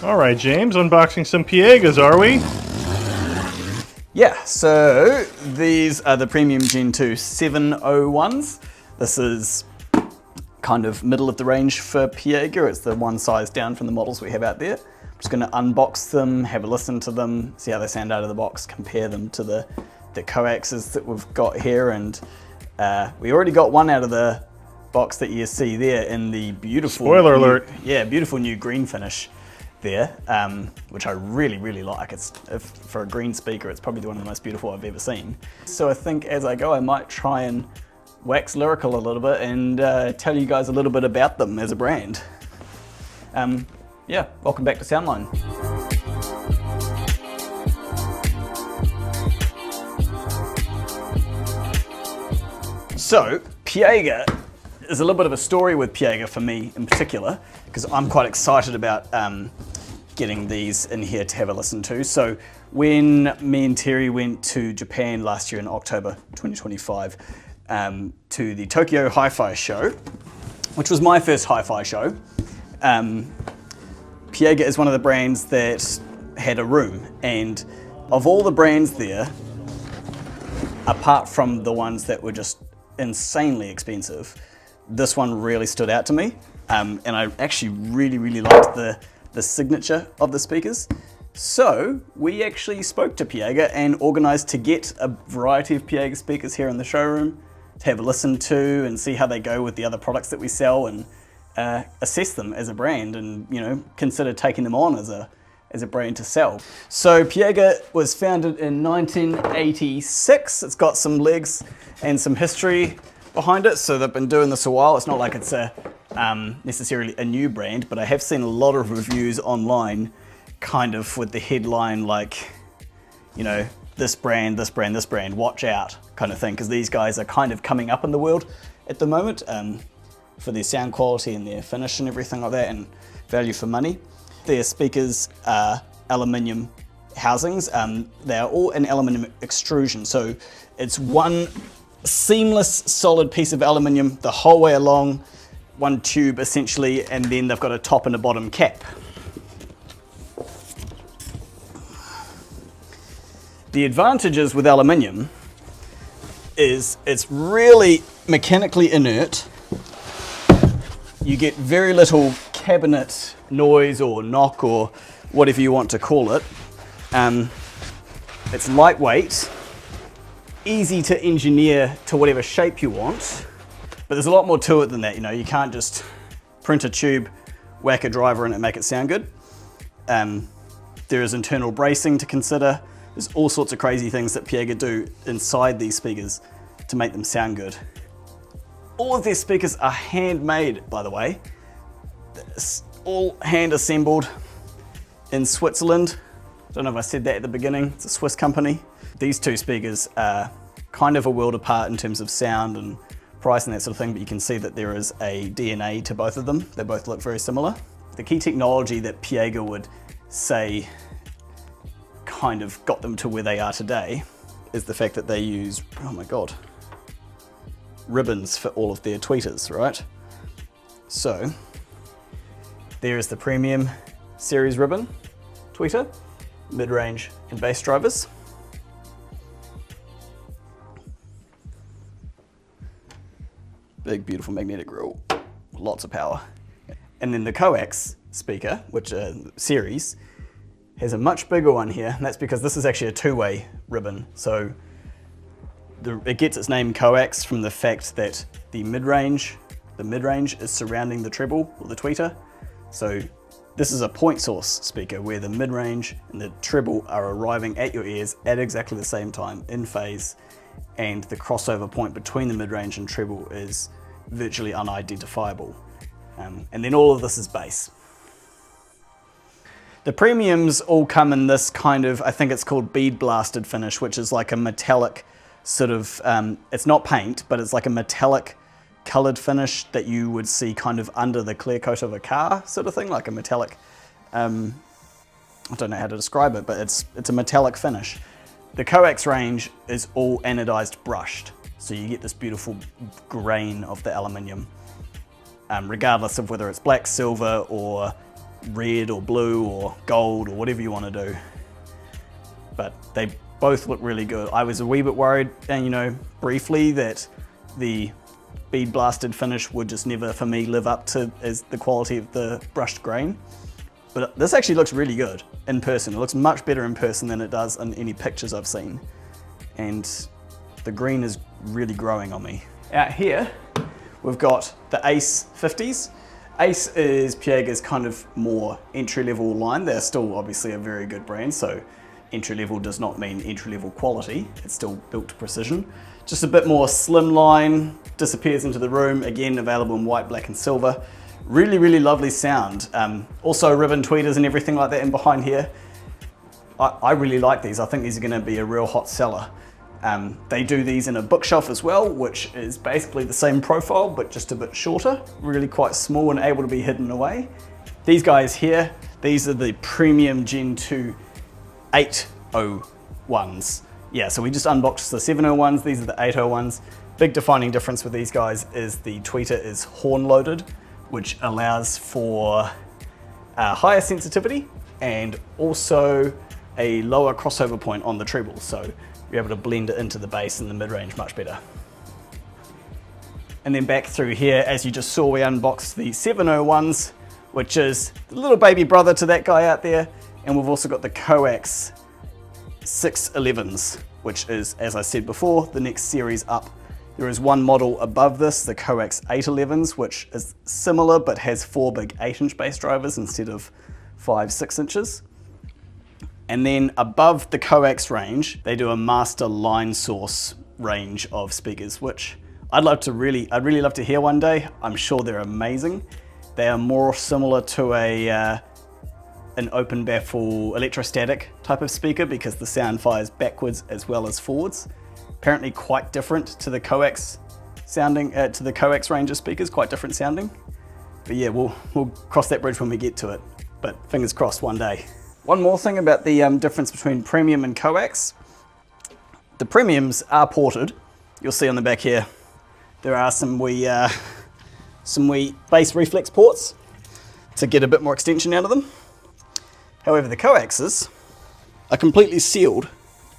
All right, James, unboxing some Piegas, are we? Yeah, so these are the premium Gen2 701s. This is kind of middle of the range for Piega. It's the one size down from the models we have out there. I'm just gonna unbox them, have a listen to them, see how they sound out of the box, compare them to the Coaxes that we've got here. And we already got one out of the box that you see there in the beautiful— Spoiler alert. Yeah, beautiful new green finish there, which I really, really like. For a green speaker, it's probably one of the most beautiful I've ever seen. So I think as I go, I might try and wax lyrical a little bit and tell you guys a little bit about them as a brand. Yeah, welcome back to Soundline. So, Piega is a little bit of a story with Piega for me in particular, because I'm quite excited about getting these in here to have a listen to. So when me and Terry went to Japan last year in October 2025 to the Tokyo Hi-Fi show, which was my first hi-fi show, Piega is one of the brands that had a room, and of all the brands there, apart from the ones that were just insanely expensive, this one really stood out to me, and I actually really, really liked the signature of the speakers. So we actually spoke to Piega and organised to get a variety of Piega speakers here in the showroom to have a listen to and see how they go with the other products that we sell, and assess them as a brand, and consider taking them on as a brand to sell. So Piega was founded in 1986. It's got some legs and some history behind it, so they've been doing this a while. It's not like it's necessarily a new brand, but I have seen a lot of reviews online kind of with the headline like, this brand, this brand, this brand, watch out kind of thing, because these guys are kind of coming up in the world at the moment for their sound quality and their finish and everything like that, and value for money. Their speakers are aluminium housings. They are all in aluminium extrusion, so it's one seamless solid piece of aluminium the whole way along, one tube essentially, and then they've got a top and a bottom cap. The advantages with aluminium is it's really mechanically inert. You get very little cabinet noise or knock or whatever you want to call it. It's lightweight, easy to engineer to whatever shape you want, but there's a lot more to it than that. You can't just print a tube, whack a driver in it and make it sound good. There is internal bracing to consider. There's all sorts of crazy things that Piega do inside these speakers to make them sound good. All of their speakers are handmade, by the way. It's all hand assembled in Switzerland. I don't know if I said that at the beginning. It's a Swiss company. These two speakers are kind of a world apart in terms of sound and price and that sort of thing, but you can see that there is a DNA to both of them. They both look very similar. The key technology that Piega would say kind of got them to where they are today is the fact that they use, oh my God, ribbons for all of their tweeters, right? So there is the premium series ribbon tweeter, mid-range and bass drivers. Big, beautiful magnetic grille, lots of power. And then the Coax speaker, which series, has a much bigger one here, and that's because this is actually a two-way ribbon. So it gets its name Coax from the fact that the mid-range is surrounding the treble or the tweeter. So this is a point source speaker where the mid-range and the treble are arriving at your ears at exactly the same time in phase, and the crossover point between the mid-range and treble is virtually unidentifiable. And then all of this is bass. The premiums all come in this kind of, I think it's called bead blasted finish, which is like a metallic sort of, it's not paint, but it's like a metallic colored finish that you would see kind of under the clear coat of a car sort of thing, like a metallic, I don't know how to describe it, but it's a metallic finish. The Coax range is all anodized brushed, so you get this beautiful grain of the aluminium, regardless of whether it's black, silver, or red or blue or gold or whatever you want to do. But they both look really good. I was a wee bit worried, and you know, briefly, that the bead blasted finish would just never, for me, live up to the quality of the brushed grain. But this actually looks really good in person. It looks much better in person than it does in any pictures I've seen. And the green is really growing on me. Out here, we've got the Ace 50s. Ace is Piega's kind of more entry-level line. They're still obviously a very good brand, so entry-level does not mean entry-level quality. It's still built to precision. Just a bit more slimline, disappears into the room. Again, available in white, black, and silver. Really, really lovely sound. Also ribbon tweeters and everything like that in behind here. I really like these. I think these are going to be a real hot seller. They do these in a bookshelf as well, which is basically the same profile, but just a bit shorter. Really quite small and able to be hidden away. These guys here, these are the premium Gen 2 801s. Yeah, so we just unboxed the 701s. These are the 801s. Big defining difference with these guys is the tweeter is horn loaded, which allows for higher sensitivity and also a lower crossover point on the treble. So you're able to blend it into the bass and the mid-range much better. And then back through here, as you just saw, we unboxed the 701s, which is the little baby brother to that guy out there. And we've also got the Coax 611s, which is, as I said before, the next series up. There is one model above this, the Coax 811s, which is similar but has 4 big 8-inch bass drivers instead of 5, 6 inches. And then above the Coax range, they do a master line source range of speakers, which I'd really love to hear one day. I'm sure they're amazing. They are more similar to an open baffle electrostatic type of speaker because the sound fires backwards as well as forwards. Apparently quite different to the Coax sounding, to the Coax range of speakers, quite different sounding. But yeah, we'll cross that bridge when we get to it. But fingers crossed one day. One more thing about the difference between premium and Coax. The premiums are ported. You'll see on the back here, there are some wee bass reflex ports to get a bit more extension out of them. However, the Coaxes are completely sealed.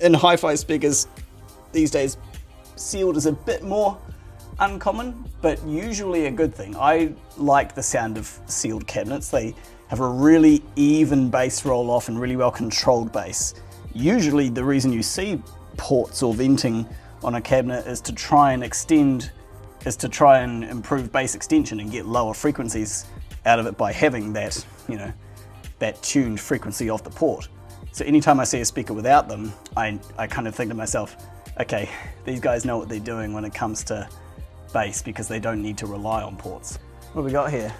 In hi-fi speakers these days, sealed is a bit more uncommon, but usually a good thing. I like the sound of sealed cabinets. They have a really even bass roll off and really well controlled bass. Usually the reason you see ports or venting on a cabinet is to try and improve bass extension and get lower frequencies out of it by having that, you know, that tuned frequency off the port. So anytime I see a speaker without them, I kind of think to myself, okay, these guys know what they're doing when it comes to bass because they don't need to rely on ports. What have we got here?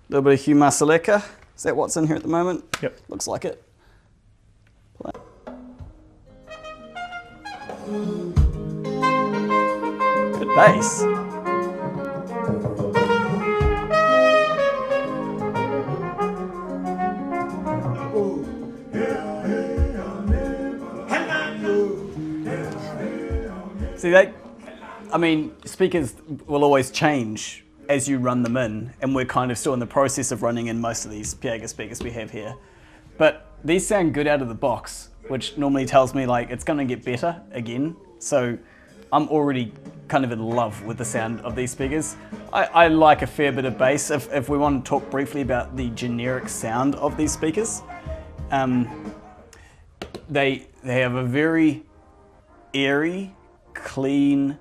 A little bit of Hugh Masaleka. Is that what's in here at the moment? Yep. Looks like it. Good bass. See, I mean, speakers will always change as you run them in, and we're kind of still in the process of running in most of these Piega speakers we have here. But these sound good out of the box, which normally tells me like it's going to get better again. So I'm already kind of in love with the sound of these speakers. I like a fair bit of bass. If we want to talk briefly about the generic sound of these speakers, they have a very airy, clean,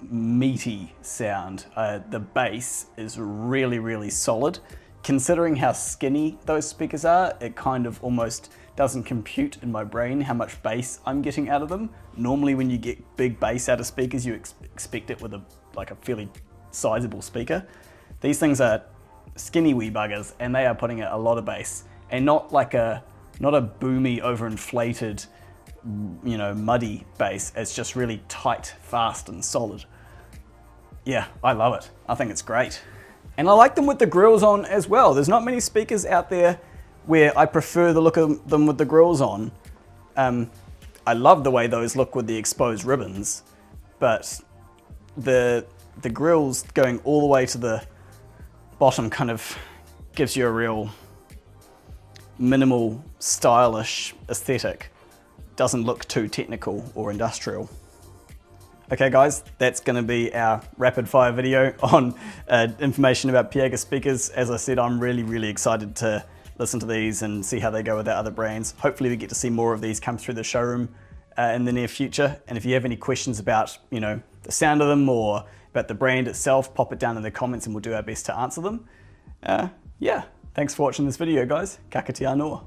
meaty sound. The bass is really, really solid. Considering how skinny those speakers are, it kind of almost doesn't compute in my brain how much bass I'm getting out of them. Normally when you get big bass out of speakers, you expect it with a fairly sizable speaker. These things are skinny wee buggers, and they are putting out a lot of bass, and not a boomy, overinflated, you know, muddy bass. It's just really tight, fast, and solid. Yeah, I love it. I think it's great. And I like them with the grills on as well. There's not many speakers out there where I prefer the look of them with the grills on. I love the way those look with the exposed ribbons, but the grills going all the way to the bottom kind of gives you a real minimal, stylish aesthetic. Doesn't look too technical or industrial. Okay guys, that's going to be our rapid fire video on information about Piega speakers. As I said, I'm really excited to listen to these and see how they go with our other brands. Hopefully we get to see more of these come through the showroom in the near future. And if you have any questions about, you know, the sound of them or about the brand itself, pop it down in the comments and we'll do our best to answer them. Yeah, thanks for watching this video guys. Ka kite anō.